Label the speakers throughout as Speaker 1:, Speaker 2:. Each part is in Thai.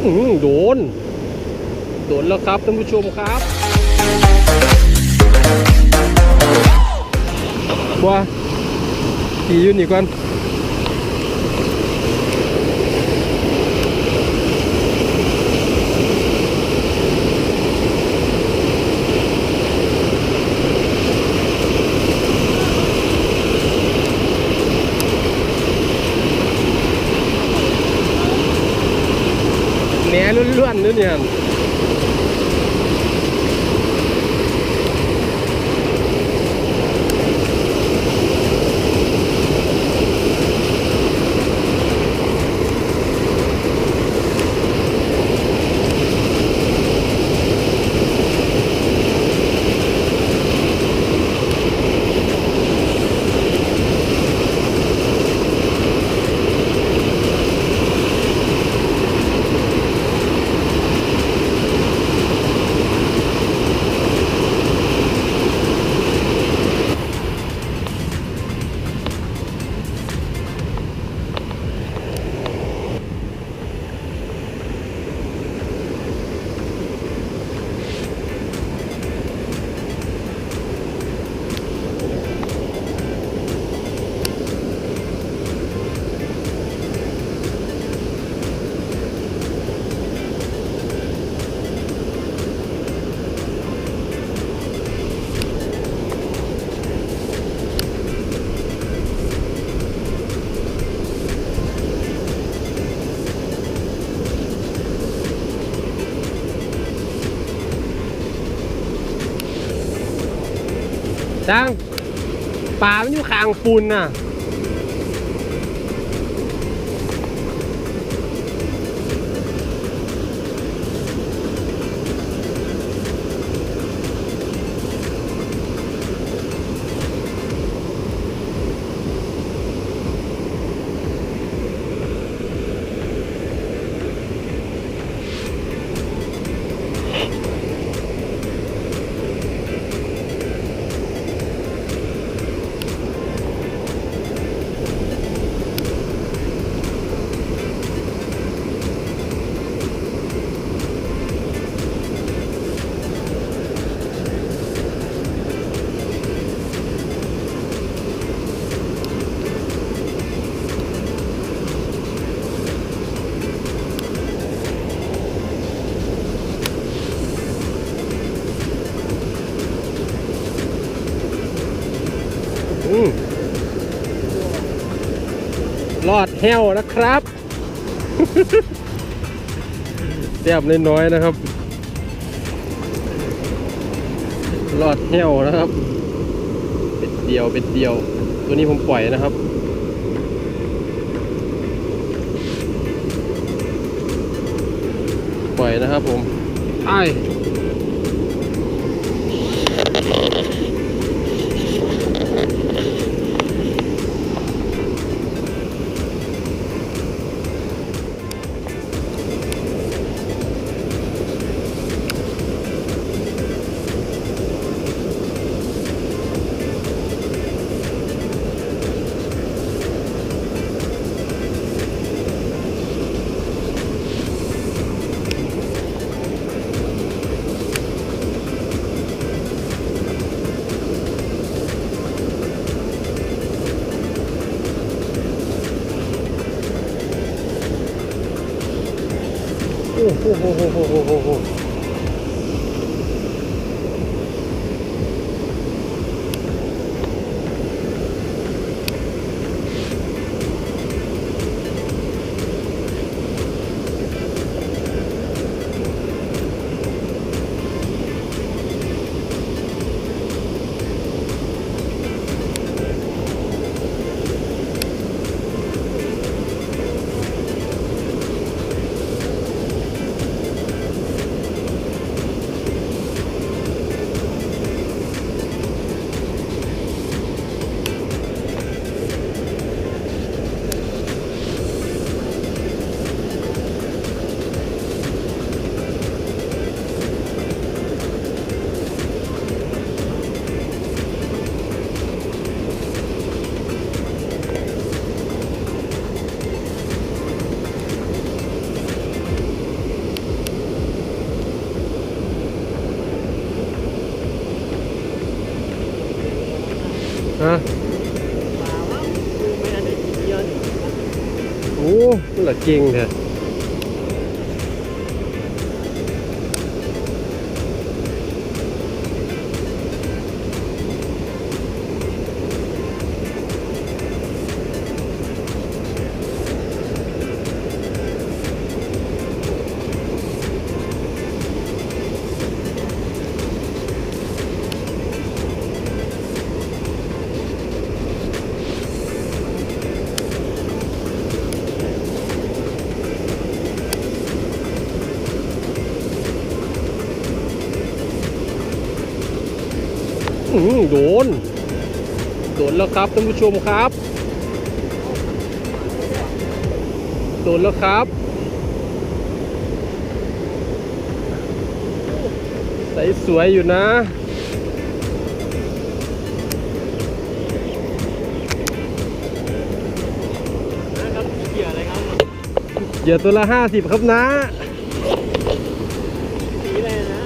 Speaker 1: โดนแล้วครับท่านผู้ชมครับว่าขี่อยู่นี่ก่อนแหนล้วนๆนี่เนี่ยจังป่ามันอยู่ข้างปูนน่ะรอดแห้วนะครับ เรียบน้อยๆนะครับรอดแห้วนะครับเป็ดเดียวตัวนี้ผมปล่อยนะครับปล่อยนะครับผมไอ้โอ้ ฮะ
Speaker 2: ป่าว่าไม่อันนี้เยอะนี่
Speaker 1: โอ้มันละเก่งแท้โดนแล้วครับท่านผู้ชมครับโดนแล้วครับใสสวยอยู่นะ
Speaker 2: นะครับเหยื่ออะไรครับ
Speaker 1: เหยื่อตัวละ50ครับนะ
Speaker 2: สีอะไรนะ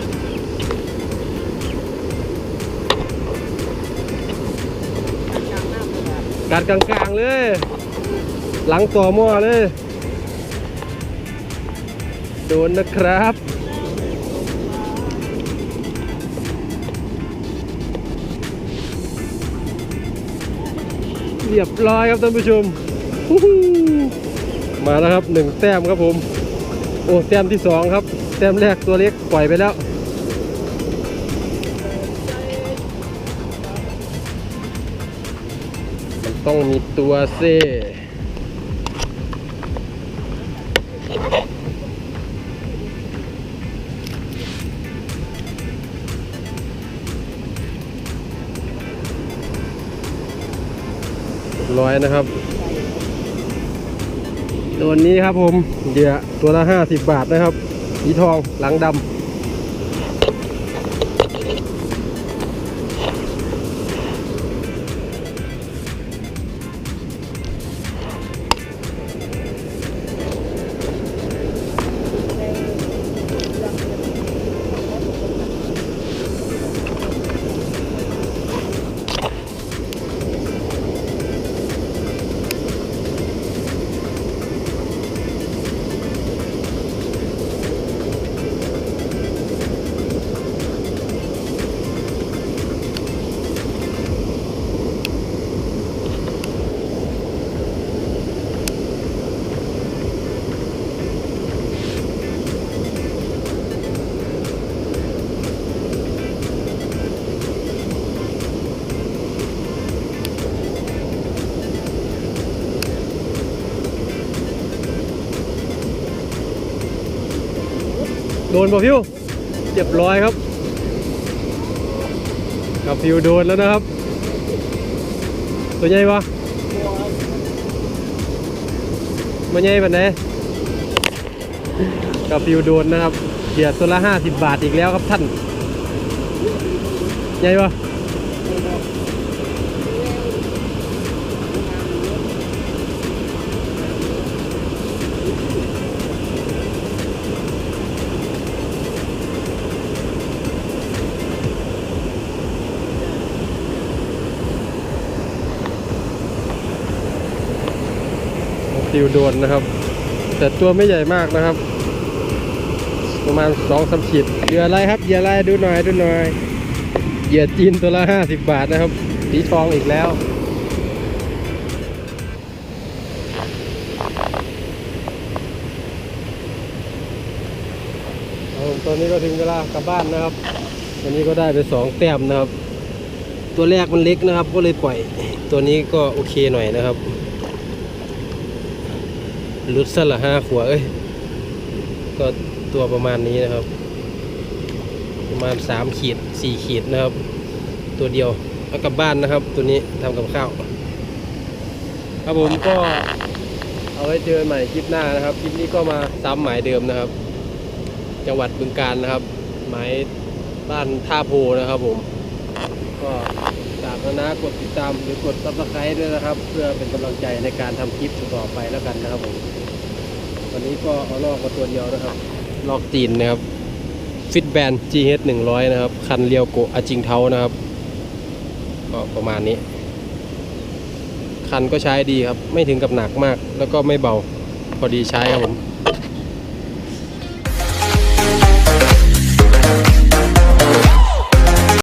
Speaker 2: กลางหน้าเลย
Speaker 1: กัดกลางๆเลย หลังต่อหม้อเลย โดนนะครับ เรียบร้อยครับท่านผู้ชมฮู้ฮู้มาแล้วครับ1 แต้มครับผม โอ้แต้มที่2ครับแต้มแรกตัวเล็กปล่อยไปแล้วมันต้องมีตัวเซ่ร้อยนะครับตัวนี้ครับผมเหยื่อตัวละ50 บาทนะครับสีทองหลังดำโดนป่ะพิวเรียบร้อยครับกับพิวโดนแล้วนะครับตัวใหญ่ปะมันใหญ่แบบไหนกับพิวโดนนะครับเหยื่อตัวละ50 บาทอีกแล้วครับท่านใหญ่ปะพิวโดนนะครับแต่ตัวไม่ใหญ่มากนะครับประมาณ2-3 ขีดเหยื่ออะไรครับเหยื่ออะไรดูหน่อยเหยื่อจีนตัวละ50 บาทนะครับสีทองอีกแล้วตอนนี้ก็ถึงเวลากลับบ้านนะครับวันนี้ก็ได้ไป2 แต้มนะครับตัวแรกมันเล็กนะครับก็เลยปล่อยตัวนี้ก็โอเคหน่อยนะครับลุดซะละ5 ขวบก็ตัวประมาณนี้นะครับประมาณ3 ขีด 4 ขีดนะครับตัวเดียวเอากลับบ้านนะครับตัวนี้ทำกับข้าวครับผมก็เอาไว้เจอใหม่คลิปหน้านะครับคลิปนี้ก็มาซ้ำหมายเดิมนะครับจังหวัดบึงกาฬนะครับหมายบ้านท่าโพนะครับผมก็ฝากนะกดติดตามหรือกด Subscribe ด้วยนะครับเพื่อเป็นกำลังใจในการทำคลิปต่อไปแล้วกันนะครับผมวันนี้ก็เอาลอกมาตัวเดียวนะครับลอกจีนนะครับฟิตแบน GH 100นะครับคันเรียวโกะอาจิงเท้านะครับก็ประมาณนี้ คันก็ใช้ดีครับ ไม่ถึงกับหนักมาก แล้วก็ไม่เบาพอดีใช้ครับผม